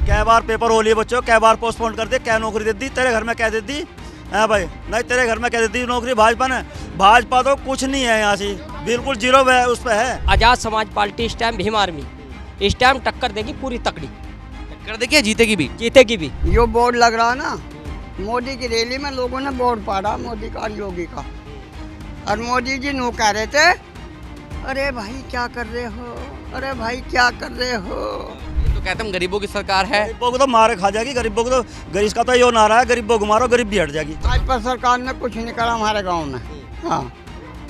कै बार पेपर हो लिए बच्चों, कै बार पोस्टपोन कर दिया, क्या नौकरी दे दी तेरे घर में, क्या दे दी है भाई? नहीं तेरे घर में क्या दे दी नौकरी भाजपा ने? भाजपा तो कुछ नहीं है यहाँ से, बिल्कुल जीरो उस पर है। आजाद समाज पार्टी इस टाइम भीम आर्मी इस टाइम टक्कर देगी पूरी तकड़ी, टक्कर देखिए, जीतेगी भी। जीतेगी भी। जो बोर्ड लग रहा ना, मोदी की रैली में लोगों ने बोर्ड पाड़ा मोदी का और योगी का, और मोदी जी नो कह रहे थे अरे भाई क्या कर रहे हो, अरे भाई क्या कर रहे हो। ये तो कहते हम गरीबों की सरकार है। गरीबों को तो मारे खा जाएगी, गरीबों को तो, गरीब का तो यो नारा है, गरीबों को मारो गरीब भी हट जाएगी। भाजपा सरकार ने कुछ नहीं करा हमारे गांव में, हाँ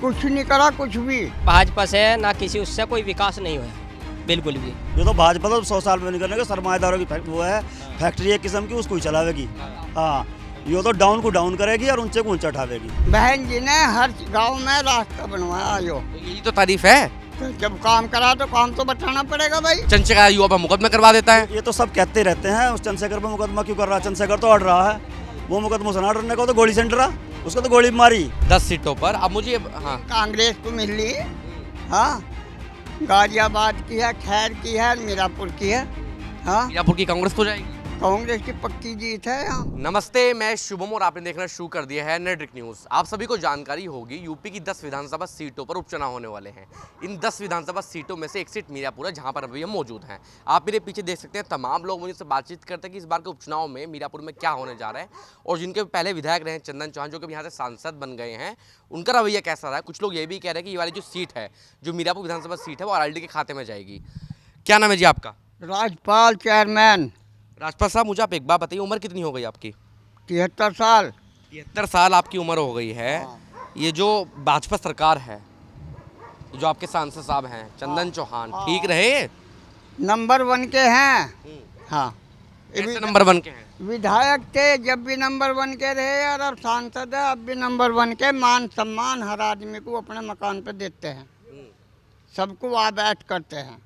कुछ नहीं करा कुछ भी। भाजपा से ना किसी उससे कोई विकास नहीं हुआ बिल्कुल भी। ये तो भाजपा तो 100 साल में नहीं करने का, सरमाएदारों की वो है, फैक्ट्री एक किस्म की, उसको ही चलावेगी। हाँ ये तो डाउन को डाउन करेगी और ऊंचे को ऊंचा उठावेगी। बहन जी ने हर गांव में रास्ता बनवाया जो, तो यही तो तारीफ है। तो जब काम करा तो काम तो बताना पड़ेगा भाई। चंद्रशेखर युवा पर मुकदमा करवा देता है। ये तो सब कहते रहते हैं, उस चंद्रशेखर पर मुकदमा क्यों कर रहा है? चंद्रशेखर तो अड़ रहा है, वो मुकदमा सुना डरने को, तो गोली सेंटर रहा, उसको तो गोली मारी 10 सीटों पर। अब मुझे हाँ कांग्रेस को मिल ली, हाँ गाजियाबाद की है, खैर की है, मीरापुर की है, हाँ मीरापुर की कांग्रेस को जाएगी। कांग्रेस की पक्की जीत है यहाँ। नमस्ते, मैं शुभम और आपने देखना शुरू कर दिया है नेट्रिक न्यूज़। आप सभी को जानकारी होगी यूपी की 10 विधानसभा सीटों पर उपचुनाव होने वाले हैं। इन 10 विधानसभा सीटों में से एक सीट मीरापुर है, जहां पर अभी हम मौजूद हैं। आप मेरे पीछे देख सकते हैं, तमाम लोग मुझसे बातचीत करते हैं कि इस बार के उपचुनाव में मीरापुर में क्या होने जा रहा है, और जिनके पहले विधायक रहे चंदन चौहान, जो कि यहाँ से सांसद बन गए हैं, उनका रवैया कैसा रहा है। कुछ लोग ये भी कह रहे हैं कि ये वाली जो सीट है, जो मीरापुर विधानसभा सीट है, वो आरएलडी के खाते में जाएगी। क्या नाम है जी आपका? राजपाल चेयरमैन। राजपाल साहब, मुझे आप एक बात बताइए, उम्र कितनी हो गई आपकी? 73 साल। 73 साल आपकी उम्र हो गई है। ये जो भाजपा सरकार है, जो आपके सांसद साहब हैं चंदन चौहान, ठीक रहे? नंबर 1 के हैं, हाँ कैसे नंबर 1 के हैं? विधायक थे जब भी नंबर 1 के रहे, और अब सांसद है अब भी नंबर 1 के। मान सम्मान हर आदमी को अपने मकान पे देते हैं, सबको आ बैठ करते हैं,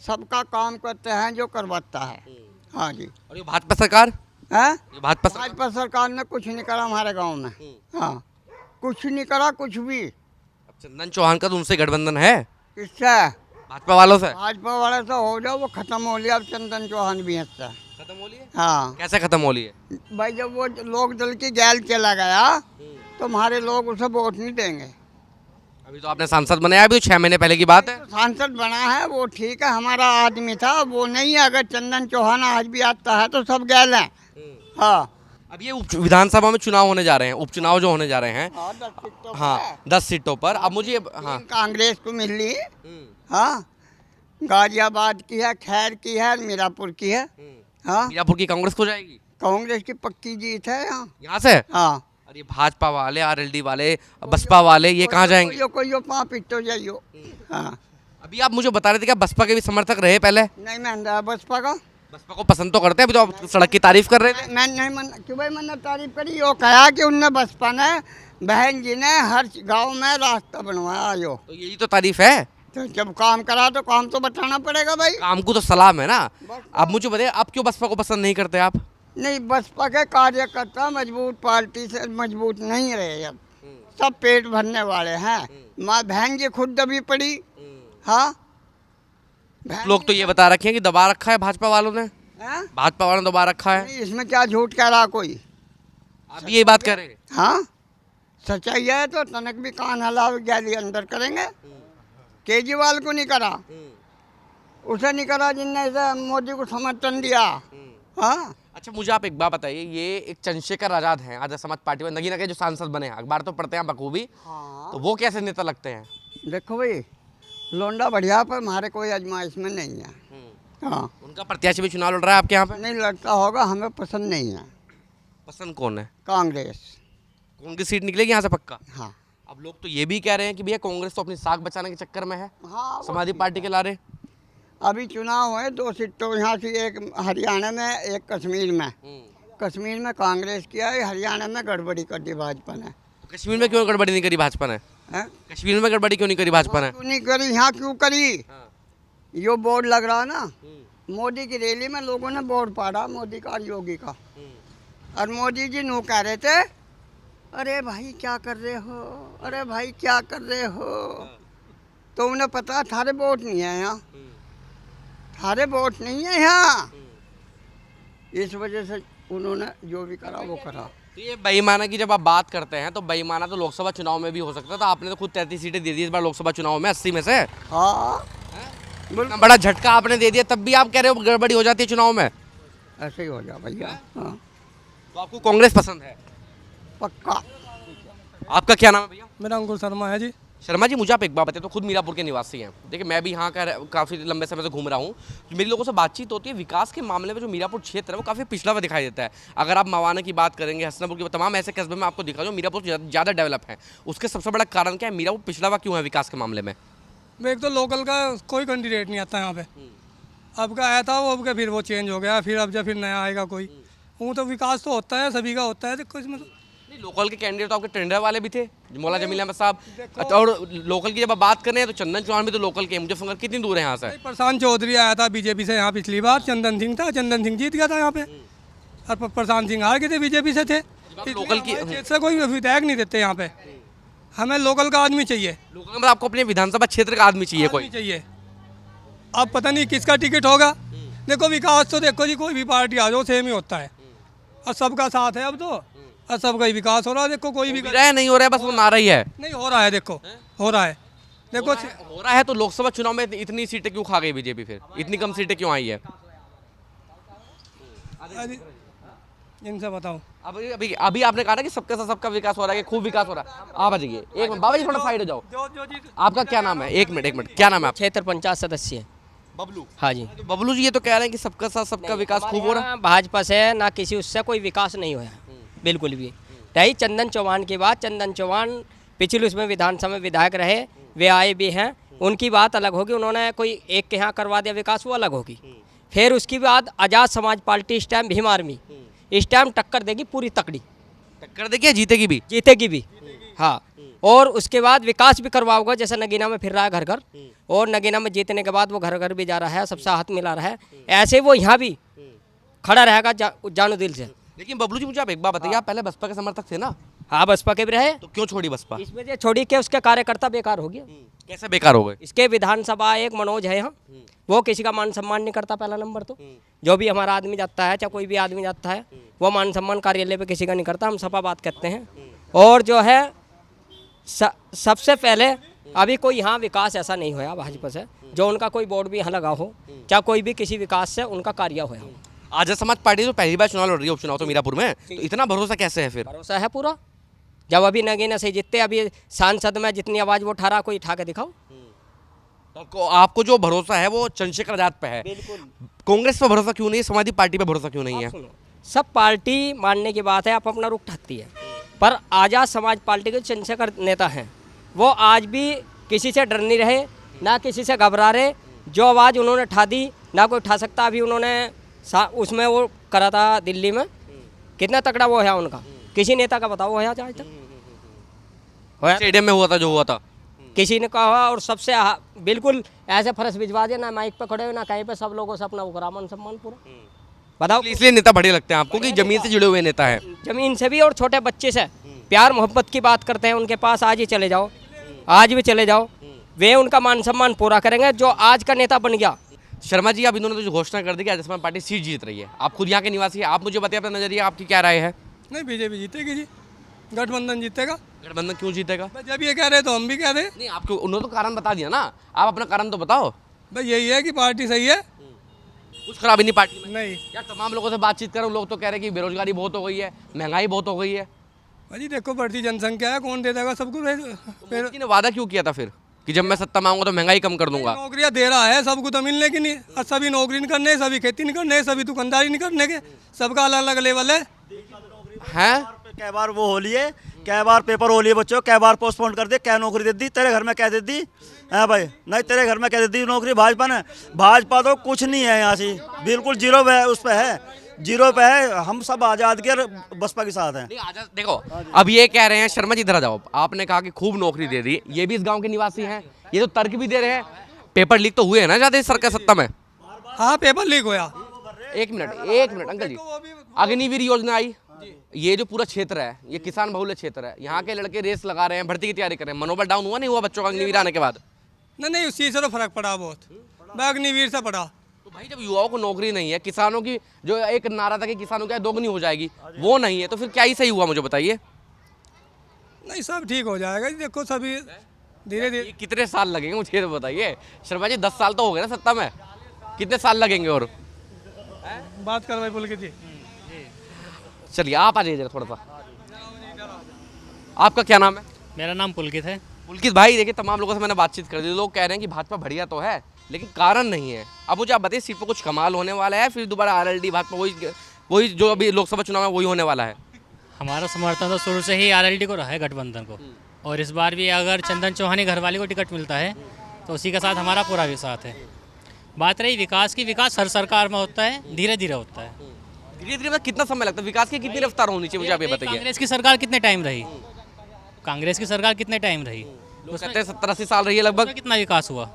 सबका काम करते हैं जो करवाता है। हाँ जी। और ये भाजपा सरकार है, ये भाजपा सरकार ने कुछ नहीं करा हमारे गांव में, हाँ कुछ नहीं करा कुछ भी। अब चंदन चौहान का तो उनसे गठबंधन है, किससे? भाजपा वालों से। भाजपा वाले से हो जाओ, वो खत्म हो लिया। अब चंदन चौहान भी है, खत्म हो लिए? हाँ कैसे खत्म हो लिए? भाई जब वो लोक दल की गैल चला गया तो हमारे लोग उसे वोट नहीं देंगे। अभी तो आपने सांसद बनाया, अभी तो 6 महीने पहले की बात है। सांसद बना है वो ठीक है, हमारा आदमी था वो नहीं है। अगर चंदन चौहान आज भी आता है तो सब गैल हैं। हाँ अब ये विधानसभा में चुनाव होने जा रहे हैं, उपचुनाव जो होने जा रहे हैं, हाँ 10 सीटों हाँ पे। 10 सीटों पर। अब मुझे हाँ कांग्रेस को मिल ली, हाँ गाजियाबाद की है, खैर की है, मीरापुर की है, हाँ मीरापुर की कांग्रेस को जाएगी। कांग्रेस की पक्की जीत है यहाँ से। हाँ। और ये भाजपा वाले, आरएलडी वाले, बसपा वाले, ये कहाँ जाएंगे? कोई पाँव पिटो जाइयो। हाँ अभी आप मुझे बता रहे थे कि आप बसपा के भी समर्थक रहे पहले। नहीं मैं बसपा का, बसपा को पसंद तो करते हैं, अभी तो आप सड़क की तारीफ कर रहे थे। मैं नहीं क्यों भाई मैंने तारीफ करी, यो कहा कि उनने बसपा ने, बहन जी ने हर गांव में रास्ता बनवाया जो, तो यही तो तारीफ है। तो जब काम करा तो काम तो बताना पड़ेगा भाई। काम को तो सलाम है ना। अब मुझे बताइए, आप क्यों बसपा को पसंद नहीं करते आप? नहीं बसपा के कार्यकर्ता मजबूत पार्टी से मजबूत नहीं रहे, अब सब पेट भरने वाले हैं। माँ बहन जी खुद दबी पड़ी, हाँ लोग तो ये बता रखे हैं कि दबा रखा है भाजपा वालों ने, हैं? भाजपा वालों ने दबा रखा है। नहीं, इसमें क्या झूठ कह रहा कोई? आप ये बात कर रहे हैं? हाँ सच्चाई है तो तनक भी कान हलाओ गैली अंदर करेंगे। केजरीवाल को नहीं करा, उसे नहीं करा जिनने इसे मोदी को समर्थन दिया। हाँ अच्छा, मुझे आप एक बात बताइए, ये एक चंद्रशेखर आजाद हैं आजाद समाज पार्टी में नगीना के जो सांसद बने हैं, अखबार तो पढ़ते हैं बखूबी, हाँ तो वो कैसे नेता लगते हैं? देखो भाई लोंडा बढ़िया, पर हमारे कोई आजमाइश में नहीं है। हाँ उनका प्रत्याशी भी चुनाव लड़ रहा है आपके यहाँ पे? नहीं लड़ता होगा, हमें पसंद नहीं है। पसंद कौन है? कांग्रेस। कौन की सीट निकलेगी यहाँ से पक्का? हाँ अब लोग तो ये भी कह रहे हैं कि भैया कांग्रेस तो अपनी साख बचाने के चक्कर में है, हाँ समाजवादी पार्टी के लारे। अभी चुनाव हुए 2 सीटों यहाँ से, एक हरियाणा में एक कश्मीर में। कश्मीर में कांग्रेस किया है, हरियाणा में गड़बड़ी कर दी भाजपा ने। कश्मीर में क्यों गड़बड़ी नहीं करी भाजपा ने? हैं? कश्मीर में गड़बड़ी क्यों नहीं करी भाजपा ने? क्यों नहीं करी, यहाँ क्यों करी? यो बोर्ड लग रहा ना, मोदी की रैली में लोगों ने बोर्ड पाड़ा मोदी का और योगी का, और मोदी जी नो कह रहे थे अरे भाई क्या कर रहे हो, अरे भाई क्या कर रहे हो। तो उन्हें पता थारे वोट नहीं है यहाँ, थारे वोट नहीं है यहाँ, इस वजह से उन्होंने जो भी करा वो करा। तो ये बेईमाना की जब आप बात करते हैं तो बेईमाना तो लोकसभा चुनाव में भी हो सकता था। आपने तो खुद 33 सीटें दे दी इस बार लोकसभा चुनाव में 80 में से। हाँ इतना बड़ा झटका आपने दे दिया, तब भी आप कह रहे हो गड़बड़ी हो जाती है चुनाव में। ऐसे ही हो जा भैया। हाँ तो आपको कांग्रेस पसंद है? पक्का। आपका क्या नाम है भैया? मेरा अंकुर शर्मा है जी। शर्मा जी, मुझे आप एक बात बताइए, तो खुद मीरापुर के निवासी हैं। देखिए मैं भी यहाँ का काफ़ी लंबे समय से घूम रहा हूँ। मेरी लोगों से बातचीत होती है, विकास के मामले में जो मीरापुर क्षेत्र है वो काफ़ी पिछड़ा हुआ दिखाई देता है। अगर आप मवाना की बात करेंगे, हसनपुर की, तमाम ऐसे कस्बे में आपको दिखा जो मीरापुर ज़्यादा डेवलप है। उसके सबसे बड़ा कारण क्या है? मीरापुर पिछड़ा हुआ क्यों है विकास के मामले में? एक तो लोकल का कोई कैंडिडेट नहीं आता यहाँ पे। अब का आया था वो, अब का फिर वो चेंज हो गया, फिर अब जब फिर नया आएगा कोई। वो तो विकास तो होता है, सभी का होता है। देखो इसमें तो नहीं, लोकल के कैंडिडेट तो आपके टेंडर वाले भी थे, मौला जमील अहमद साहब। अच्छा, और लोकल की जब आप बात करें तो चंदन चौहान भी तो लोकल के। मुझे फंगर कितनी दूर है यहाँ से? प्रशांत चौधरी आया था बीजेपी से यहाँ पिछली बार, चंदन सिंह था, चंदन सिंह जीत गया था यहाँ पे। और प्रशांत सिंह हार गए थे, बीजेपी से थे। लोकल की से कोई विधायक नहीं देते यहाँ पे, हमें लोकल का आदमी चाहिए। लोकल मतलब आपको अपने विधानसभा क्षेत्र का आदमी चाहिए कोई? आदमी चाहिए। अब पता नहीं किसका टिकट होगा। देखो विकास तो देखो जी, कोई भी पार्टी आ जाओ सेम ही होता है, और सबका साथ है अब तो, और सबका ही विकास हो रहा है। देखो कोई भी नहीं हो रहा है, बस वो नारा ही है। नहीं हो रहा है, देखो हो रहा है। देखो हो रहा है तो लोकसभा चुनाव में इतनी सीटें क्यों खा गई बीजेपी? फिर इतनी कम सीटें क्यों आई है? इनसे बताओ। अभी अभी अभी आपने कहा ना कि सबके साथ सबका विकास हो रहा है, खूब विकास हो रहा है। आप आ जाइए एक मिनट, बाबा जी थोड़ा साइड हो जाओ। आपका क्या नाम है? एक मिनट, क्या नाम है? क्षेत्र पंचायत सदस्य है। बबलू। हाँ जी। तो बबलू जी ये तो कह रहे हैं कि सबका साथ सबका विकास खूब हो रहा है। यहाँ भाजपा से ना किसी उससे कोई विकास नहीं हुआ बिल्कुल भी। रही चंदन चौहान की बात, चंदन चौहान पिछले उसमें विधानसभा में विधायक रहे, वे आए भी हैं, उनकी बात अलग होगी। उन्होंने कोई एक के यहाँ करवा दिया विकास, वो अलग होगी। फिर उसके बाद आज़ाद समाज पार्टी इस टाइम भीम आर्मी इस टाइम टक्कर देगी पूरी तकड़ी। टक्कर देखिए, जीतेगी भी। जीतेगी भी, हाँ। और उसके बाद विकास भी करवाओगे, जैसे नगीना में फिर रहा है घर घर, और नगीना में जीतने के बाद वो घर घर भी जा रहा है, सबसे हाथ मिला रहा है। ऐसे वो यहाँ भी खड़ा रहेगा जानू दिल से। लेकिन बबलू जी मुझे आप एक बात बताइए, आप पहले बसपा के समर्थक थे ना? हाँ, बसपा के भी रहे। तो क्यों छोड़ी बसपा? इस वजह छोड़ी के उसके कार्यकर्ता बेकार हो गया। कैसे बेकार हो गए? इसके विधानसभा एक मनोज है यहाँ, वो किसी का मान सम्मान नहीं करता। पहला नंबर तो जो भी हमारा आदमी जाता है, चाहे कोई भी आदमी जाता है, वो मान सम्मान कार्यालय पे किसी का नहीं करता। हम सपा बात करते हैं। और जो है सबसे पहले अभी कोई यहाँ विकास ऐसा नहीं होया भाजपा से, जो उनका कोई बोर्ड भी यहाँ लगा हो, चाहे कोई भी किसी विकास से उनका कार्य होया हो। आज़ाद समाज पार्टी तो पहली बार चुनाव लड़ रही है, उपचुनाव तो मीरापुर में, तो इतना भरोसा कैसे है फिर? भरोसा है पूरा। जब अभी नगीना से जीतते, अभी सांसद में जितनी आवाज़ वो उठा कोई उठा के दिखाओ। तो आपको जो भरोसा है वो चंद्रशेखर आजाद पे है, कांग्रेस पे भरोसा क्यों नहीं है? समाजवादी पार्टी पे भरोसा क्यों नहीं है? सब पार्टी मानने की बात है, आप अपना रुख ठाकती है, पर आज़ाद समाज पार्टी के चंद्रशेखर नेता हैं, वो आज भी किसी से डर नहीं रहे, ना किसी से घबरा रहे। जो आवाज़ उन्होंने उठा दी ना कोई उठा सकता। अभी उन्होंने उसमें वो करा था दिल्ली में, कितना तगड़ा वो है उनका, किसी नेता का बताओ है आज तक? स्टेडियम में हुआ था जो हुआ था, किसी ने कहा, और सबसे बिल्कुल ऐसे फर्श भिजवा दिया, ना माइक पे खड़े हो ना कहीं पे, सब लोगों से अपना वो मान सम्मान पूरा। बताओ, इसलिए नेता बढ़िया लगते हैं आपको कि जमीन से जुड़े हुए नेता है? जमीन से भी, और छोटे बच्चे से प्यार मोहब्बत की बात करते हैं। उनके पास आज ही चले जाओ, आज भी चले जाओ, वे उनका मान सम्मान पूरा करेंगे जो आज का नेता बन गया। शर्मा जी, आप इन्होंने तो जो घोषणा कर दी कि आज़ाद समाज पार्टी सीट जीत रही है, आप खुद यहाँ के निवासी हैं, आप मुझे बताइए अपना नजरिया, आपकी क्या राय है? नहीं, बीजेपी जीतेगी जी, गठबंधन जीतेगा। गठबंधन क्यों जीतेगा? जब ये कह रहे तो हम भी कह रहे। नहीं, आपको उन्होंने तो कारण बता दिया ना, आप अपना कारण तो बताओ। भाई यही है कि पार्टी सही है, कुछ खराबी नहीं पार्टी में? नहीं यार तमाम लोगों से बातचीत करो, लोग तो कह रहे हैं कि बेरोजगारी बहुत हो गई है, महंगाई बहुत हो गई है। भाई देखो बढ़ती जनसंख्या है, कौन दे देगा सबको? फिर मोदी ने वादा क्यों किया था फिर कि जब मैं सत्ता मांगूंगा तो महंगाई कम कर दूंगा? नौकरियां दे रहा है सबको, तो मिलने की नहीं। और सभी नौकरी नहीं करने, सभी खेती नहीं करने, सभी दुकानदारी नहीं करने के, सबका अलग अलग लेवल है। हैं? कै बार वो हो लिए, कै बार पेपर हो लिए बच्चों, कै बार पोस्टपोन कर दिए, क्या नौकरी दे दी तेरे घर में, क्या दे दी है भाई? नहीं, तेरे घर में क्या दे दी नौकरी भाजपा ने? भाजपा तो कुछ नहीं है यहाँ से, बिल्कुल जीरो पे उस पर है, जीरो पे है। हम सब आज़ाद के बसपा के साथ हैं। देखो, अब ये कह रहे हैं, शर्मा जी इधर आ जाओ, आपने कहा कि खूब नौकरी दे दी, ये भी इस गांव के निवासी हैं, ये तो तर्क भी दे रहे हैं। पेपर लीक तो हुए हैं ना ज़्यादा इस सरकार सत्ता में? हाँ, पेपर लीक हुआ। एक मिनट अंकल जी, अग्निवीर योजना आई, ये जो पूरा क्षेत्र है ये किसान बहुल्य क्षेत्र है, यहाँ के लड़के रेस लगा रहे हैं, भर्ती की तैयारी कर रहे हैं, मनोबल डाउन हुआ नहीं हुआ बच्चों का अग्निवीर आने के बाद? नहीं, उस चीज़ से तो फर्क पड़ा बहुत, मैं अग्निवीर से पड़ा। तो भाई जब युवाओं को नौकरी नहीं है, किसानों की जो एक नारा था कि किसानों की आय दोगुनी हो जाएगी, वो नहीं है, तो फिर क्या ही सही हुआ मुझे बताइए। नहीं सब ठीक हो जाएगा जी, देखो सभी धीरे धीरे। ये कितने साल लगेंगे मुझे तो बताइए। शर्मा जी 10 साल तो हो गए ना सत्ता में, कितने साल लगेंगे और? बात कर रहे पुलकित जी। चलिए आप आ जाइए जरा थोड़ा सा। आपका क्या नाम है? मेरा नाम पुलकित है। पुलकित भाई देखिए, तमाम लोगों से मैंने बातचीत कर दी, लोग कह रहे हैं कि भाजपा बढ़िया तो है लेकिन कारण नहीं है। अब मुझे आप बताइए, सीट पर कुछ कमाल होने वाला है, फिर दोबारा आरएलडी भाजपा वही जो अभी लोकसभा चुनाव है वही होने वाला है? हमारा समर्थन तो शुरू से ही आरएलडी को रहा है, गठबंधन को। और इस बार भी अगर चंदन चौहानी घरवाली को टिकट मिलता है तो उसी के साथ हमारा पूरा भी साथ है। बात रही विकास की, विकास हर सरकार में होता है, धीरे धीरे होता है। धीरे धीरे मतलब कितना समय लगता है? विकास की कितनी रफ्तार होनी चाहिए मुझे आप ये बताइए। कांग्रेस की सरकार कितने टाइम रही? कांग्रेस की सरकार कितने टाइम रही? लोग कहते हैं 70-80 साल रही है लगभग। उसमें कितना विकास हुआ?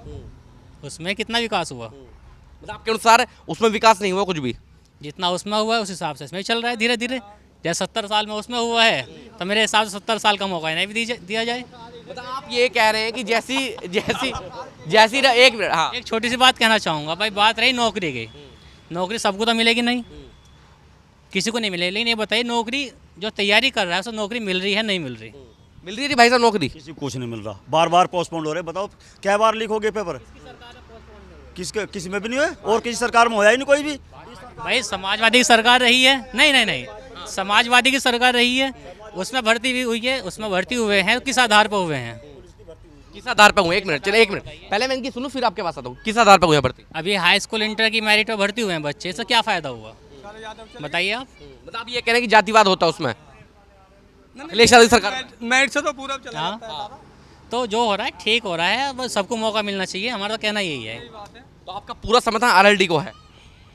उसमें कितना विकास हुआ? मतलब आपके अनुसार उसमें विकास नहीं हुआ कुछ भी? जितना उसमें हुआ है उस हिसाब से इसमें चल रहा है धीरे धीरे। जैसे 70 साल में उसमें हुआ है तो मेरे हिसाब से 70 साल का मौका नहीं भी दिया जाए। मतलब आप ये कह रहे हैं कि जैसी एक मिनट, हाँ एक छोटी सी बात कहना चाहूँगा भाई, बात रही नौकरी की। नौकरी सबको तो मिलेगी नहीं, किसी को नहीं मिलेगी। लेकिन ये बताइए, नौकरी जो तैयारी कर रहा है उसे नौकरी मिल रही है नहीं मिल रही? मिल रही थी भाई साहब नौकरी? किसी को कुछ नहीं मिल रहा, बार बार पोस्टपोन हो रहे। बताओ क्या बार लीक हो गए पेपर? किसी में भी नहीं हुए और किसी सरकार में होया ही नहीं कोई भी। भाई समाजवादी की सरकार रही है। नहीं, समाजवादी की सरकार रही है, उसमें भर्ती भी हुई है, उसमें भर्ती हुए हैं, किस आधार पर हुए हैं? किस आधार पर हुए? एक मिनट, चले एक मिनट पहले मैं इनकी सुनूं फिर आपके पास आता हूँ। किस आधार पर हुए भर्ती? अभी हाई स्कूल इंटर की मेरिट पर भर्ती हुए हैं बच्चे, इससे क्या फ़ायदा हुआ बताइए आप? मतलब आप ये कह रहे हैं कि जातिवाद होता है उसमें? अखिलेश यादव सरकार मेरिट से तो पूरा चला हाँ, जाता है। तो जो हो रहा है ठीक हो रहा है, बस सबको मौका मिलना चाहिए, हमारा तो कहना यही है। तो आपका पूरा समर्थन आरएलडी को है?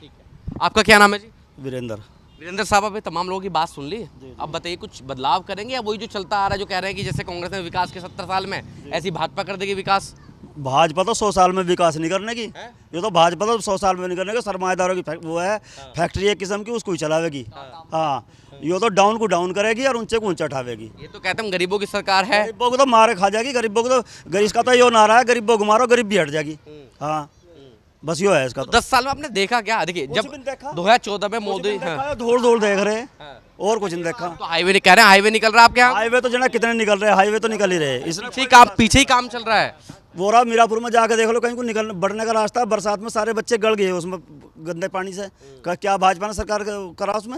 ठीक है। आपका क्या नाम है जी? वीरेंद्र। वीरेंद्र साहब, अभी तमाम लोगों की बात सुन ली, अब बताइए कुछ बदलाव करेंगे या वही जो चलता आ रहा है, जो कह रहे हैं कि जैसे कांग्रेस ने विकास के 70 साल में ऐसी भाजपा कर देगी विकास? भाजपा तो 100 साल में विकास नहीं करने की, ये तो भाजपा तो 100 साल में नहीं करने की। सरमाएदारों की वो है फैक्ट्री एक किस्म की, उसको ही चलावेगी। हाँ, ये तो डाउन को डाउन करेगी और ऊंचे को ऊंचा उठावेगी। ये तो कहते हैं गरीबों की सरकार है। गरीबों को तो मारे खा जाएगी, गरीबों को तो गरीब का तो यो नारा है, गरीबों को मारो गरीब भी हट जाएगी। हाँ, बस यो है इसका। 10 साल में आपने देखा क्या? देखिए जब 2014 में मोदी धूल धूल देख रहे हैं और कुछ नहीं देखा। तो हाईवे कह रहे हैं, हाईवे निकल रहा है आपके यहाँ? हाईवे तो जना कितने निकल रहे हैं, हाईवे तो निकल ही रहे हैं। इसलिए पीछे ही काम चल रहा है। वो रहा मीरापुर में जाके देख लो, कहीं को निकल बढ़ने का रास्ता है। बरसात में सारे बच्चे गल गए उसमें गंदे पानी से। क्या भाजपा ने सरकार करा उसमें?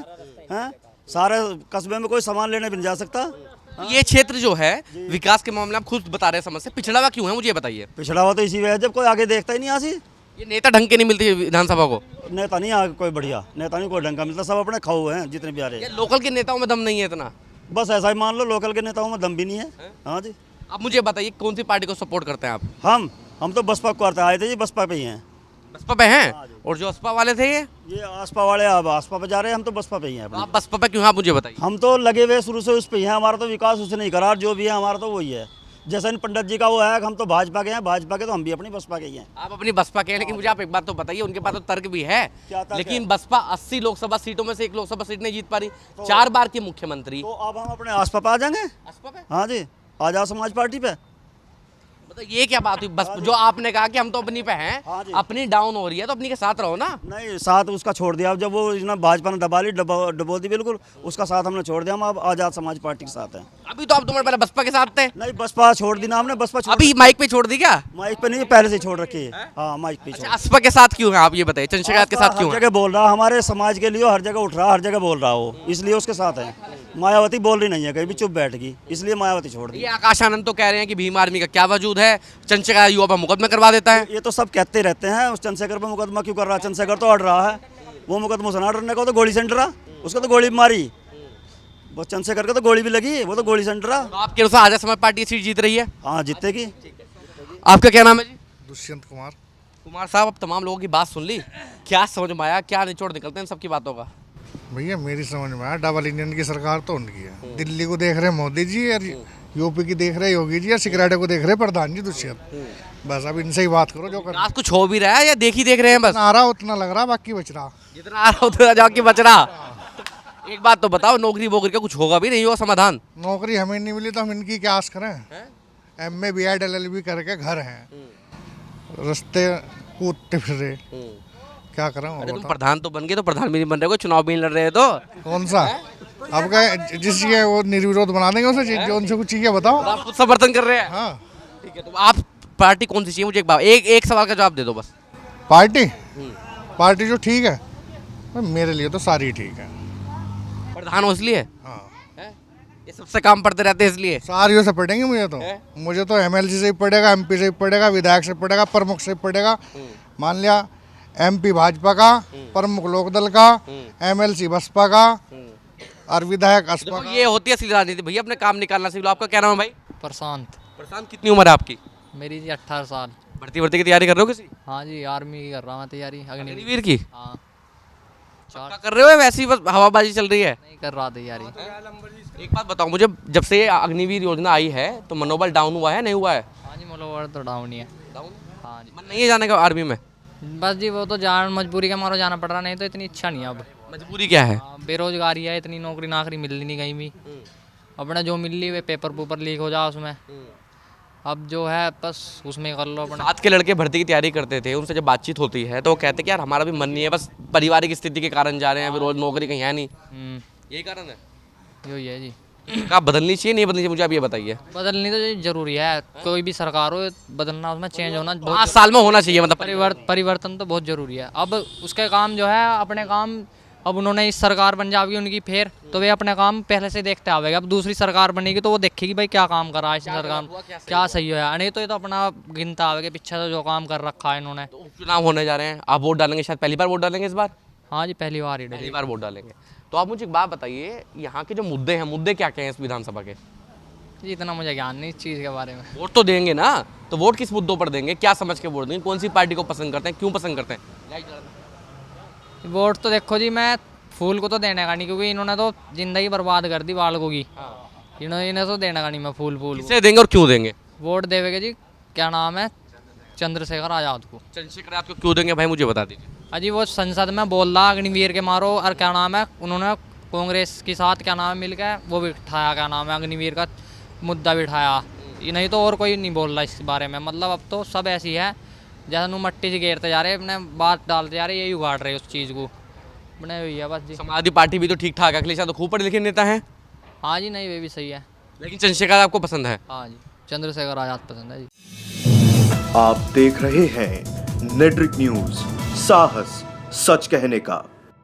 हैं, सारे कस्बे में कोई सामान लेने भी नहीं जा सकता। ये क्षेत्र जो है विकास के मामले में खुद बता रहे हैं समस्या, पिछड़ा हुआ क्यों है मुझे बताइए। पिछड़ा हुआ तो इसी वजह जब कोई आगे देखता ही नहीं। आसी ये नेता ढंग के नहीं मिलते विधानसभा को? नेता नहीं आगे कोई बढ़िया नेता नहीं कोई ढंग का मिलता, सब अपने खाओ हुए हैं जितने भी आ रहे हैं। लोकल के नेताओं में दम नहीं है इतना? बस ऐसा ही मान लो, लोकल के नेताओं में दम भी नहीं है। हाँ जी। अब मुझे बताइए कौन सी पार्टी को सपोर्ट करते हैं आप? हम तो बसपा को करते आए थे जी, बसपा पे ही हैं। बसपा पे हैं? और जो बसपा वाले थे ये आसपा वाले अब आसपा पे जा रहे हैं, हम तो बसपा पे ही हैं। तो आप बसपा पे क्यों हैं आप मुझे बताइए। हम तो लगे हुए शुरू से उस पे ही हैं, हमारा तो विकास उसने नहीं करा, जो भी है हमारा तो वही है। जैसे इन पंडित जी का वो है, हम तो भाजपा के हैं, भाजपा के तो हम भी अपनी बसपा के ही हैं। आप अपनी बसपा के हैं, लेकिन मुझे आप एक बात तो बताइए, उनके पास तो तर्क भी है, क्या तर्क लेकिन है? बसपा 80 लोकसभा सीटों में से एक लोकसभा सीट नहीं जीत पा रही, 4 बार की मुख्यमंत्री। तो अब हम अपने आसपा पे आ जाएंगे। बसपा पे हाँ जी, आजाद समाज पार्टी पे। मतलब ये क्या बात हुई? बस जो आपने कहा कि हम तो अपनी पे हैं, हाँ जी। अपनी डाउन हो रही है तो अपनी के साथ रहो ना। नहीं, साथ उसका छोड़ दिया। अब जब वो ना भाजपा ने दबा ली, डबो दी बिल्कुल, उसका साथ हमने छोड़ दिया। हम अब आजाद समाज पार्टी के साथ हैं। अभी तो आप 2 मिनट पहले बसपा के साथ थे। नहीं, बसपा छोड़ दी ना हमने, बसपा छोड़ अभी माइक पे छोड़ दी क्या? माइक पे नहीं, पहले से छोड़ रखी है। हाँ, माइक पे छोड़। बसपा के साथ क्यों है आप ये बताइए, चंद्रशेखर के साथ क्यों हर है? जगह बोल रहा, हमारे समाज के लिए हर जगह उठ रहा, हर जगह बोल रहा हो, इसलिए उसके साथ है। मायावती बोल रही नहीं है, कहीं भी चुप बैठ गई, इसलिए मायावती छोड़ दी। ये आकाश आनंद तो कह रहे हैं कि भीम आर्मी का क्या वजूद है, चंद्रशेखर युवा पर मुकदमा करवा देता है। ये तो सब कहते रहते हैं, उस चंद्रशेखर पर मुकदमा क्यों कर रहा है? चंद्रशेखर तो अड़ रहा है, वो मुकदमा सुना डरने को, तो गोली सेंट रहा, उसको तो गोली भी मारी। वो चंद्रशेखर को तो गोली भी लगी, वो तो गोली सेंट रहा। तो आपके अनुसार आजाद समाज पार्टी सीट जीत रही है? हाँ, जीतेगी। आपका क्या नाम है जी? दुष्यंत कुमार। कुमार साहब, अब तमाम लोगों की बात सुन ली, क्या समझ में आया, क्या निचोड़ निकलते हैं इन सबकी बातों का? भैया मेरी समझ में आया, डबल इंजन की सरकार तो उनकी है। दिल्ली को देख रहे मोदी जी और यूपी की देख रहे योगी जी और सिगरेटे को देख रहे प्रधान जी दुष्यंत। बस अब इनसे ही बात करो जो कर विकास कुछ हो भी रहा है या देख ही देख रहे हैं बस? आ रहा उतना लग रहा, बाकी बच रहा। जितना आ रहा उतना जाके बच रहा। एक बात तो बताओ, नौकरी वोकरी का कुछ होगा भी नहीं होगा समाधान? नौकरी हमें नहीं मिली तो हम इनकी क्या आस करें? MA BEd LLB करके घर हैं, रास्ते कूदते फिर रहे, क्या कर रहा हूँ अरे तुम बताओ। प्रधान तो बन गए, तो प्रधान भी नहीं बन रहे हो, चुनाव भी नहीं लड़ रहे तो कौन सा अब क्या जिस चीज़ वो निर्विरोध बना देंगे उसे, जो उनसे कुछ चीज़ें बताओ। आप खुद समर्थन कर रहे हैं। हाँ ठीक है, तो आप पार्टी कौन सी चाहिए मुझे एक सवाल का जवाब दे दो बस। पार्टी जो ठीक है, मेरे लिए तो सारी ठीक है। प्रधान हो इसलिए हाँ हैं? ये सबसे काम पड़ते रहते हैं इसलिए। सारियों से पढ़ेंगे मुझे तो एमएलसी से ही पढ़ेगा, एमपी से ही पढ़ेगा, विधायक से पढ़ेगा, प्रमुख से पढ़ेगा। मान लिया एमपी भाजपा का, प्रमुख लोकदल का, एमएलसी बसपा का और विधायक असपा देखो का। ये होती है असली राजनीति भैया, अपने काम निकालना सीख लो। आपका क्या नाम है भाई? प्रशांत। प्रशांत, कितनी उम्र है आपकी? मेरी जी 18 साल। भर्ती की तैयारी कर रहे हो किसी? हाँ जी, आर्मी की कर रहा हूँ तैयारी, अग्निवीर। अग्निवीर की? हाँ, पक्का कर रहे हो या वैसे ही बस हवाबाजी चल रही है? नहीं कर रहा तैयारी। एक बात बताओ मुझे, जब से ये अग्निवीर योजना आई है तो मनोबल डाउन हुआ है नहीं हुआ है? हाँ जी, मनोबल तो डाउन ही है। डाउन? हाँ जी, मन नहीं है जाने का आर्मी में? बस जी वो तो जान मजबूरी के मारो जाना पड़ रहा, नहीं तो इतनी इच्छा नहीं है अब। मजबूरी क्या है? हाँ, बेरोजगारी है, इतनी नौकरी नाकरी मिल रही नहीं कहीं भी। अपना जो मिल रही है पेपर पूपर लीक हो जाए उसमें। अब जो है बस उसमें कर लो अपना। साथ के लड़के भर्ती की तैयारी करते थे, उनसे जब बातचीत होती है तो वो कहते कि यार हमारा भी मन नहीं है, बस पारिवारिक स्थिति के कारण जा रहे हैं, अभी रोज नौकरी कहीं है नहीं। यही कारण है? यही है जी। क्या बदलनी चाहिए नहीं बदलनी चाहिए, मुझे आप ये बताइए। बदलनी तो जी जरूरी है, कोई भी सरकार हो बदलना, उसमें चेंज होना 5 साल में होना चाहिए, मतलब परिवर्तन तो बहुत जरूरी है। अब उसके काम जो है अपने काम, अब उन्होंने इस सरकार बन जाएगी उनकी फिर तो वे अपने काम पहले से देखते आवेगा। अब दूसरी सरकार बनेगी तो वो देखेगी भाई क्या काम कर रहा है इस सरकार, क्या सही है, नहीं तो ये तो अपना गिनता आवेगा पीछे से जो काम कर रखा है इन्होंने। तो उपचुनाव होने जा रहे हैं, आप वोट डालेंगे, शायद पहली बार वोट डालेंगे इस बार? हाँ जी, पहली बार ही पहली डली। बार वोट डालेंगे। तो आप मुझे एक बात बताइए, यहाँ के जो मुद्दे हैं, मुद्दे क्या क्या हैं इस विधानसभा के? जी इतना मुझे ज्ञान नहीं इस चीज़ के बारे में। वोट तो देंगे ना, तो वोट किस मुद्दों पर देंगे, क्या समझ के वोट देंगे, कौन सी पार्टी को पसंद करते हैं, क्यों पसंद करते हैं? वोट तो देखो जी, मैं फूल को तो देने का नहीं, क्योंकि इन्होंने तो जिंदगी बर्बाद कर दी बालकों की। इन्हें तो देने का नहीं मैं फूल को। किसे देंगे और क्यों देंगे? वोट देवेगे जी, क्या नाम है, चंद्रशेखर आज़ाद को। चंद्रशेखर आपको क्यों देंगे भाई, मुझे बता दीजिए। अजी वो संसद में बोल रहा अग्निवीर के मारो, और क्या नाम है, उन्होंने कांग्रेस के साथ क्या नाम है मिलकर वो भी उठाया, क्या नाम है, अग्निवीर का मुद्दा भी उठाया। ये नहीं तो और कोई नहीं बोल रहा इस बारे में। मतलब अब तो सब ऐसी है जैसे नु मट्टी से घेरते जा रहे, अपने बात डालते जा रहे, यही उगाड़ रहे उस चीज़ को, बने हुई है बस जी। समाजवादी पार्टी भी तो ठीक ठाक है, अखिलेश यादव खूब पढ़े लिखे नेता हैं, हाँ जी, नहीं वे भी सही है। लेकिन चंद्रशेखर आपको पसंद है? हाँ जी, चंद्रशेखर आज़ाद पसंद है जी। आप देख रहे हैं नेट्रिक न्यूज, साहस सच कहने का।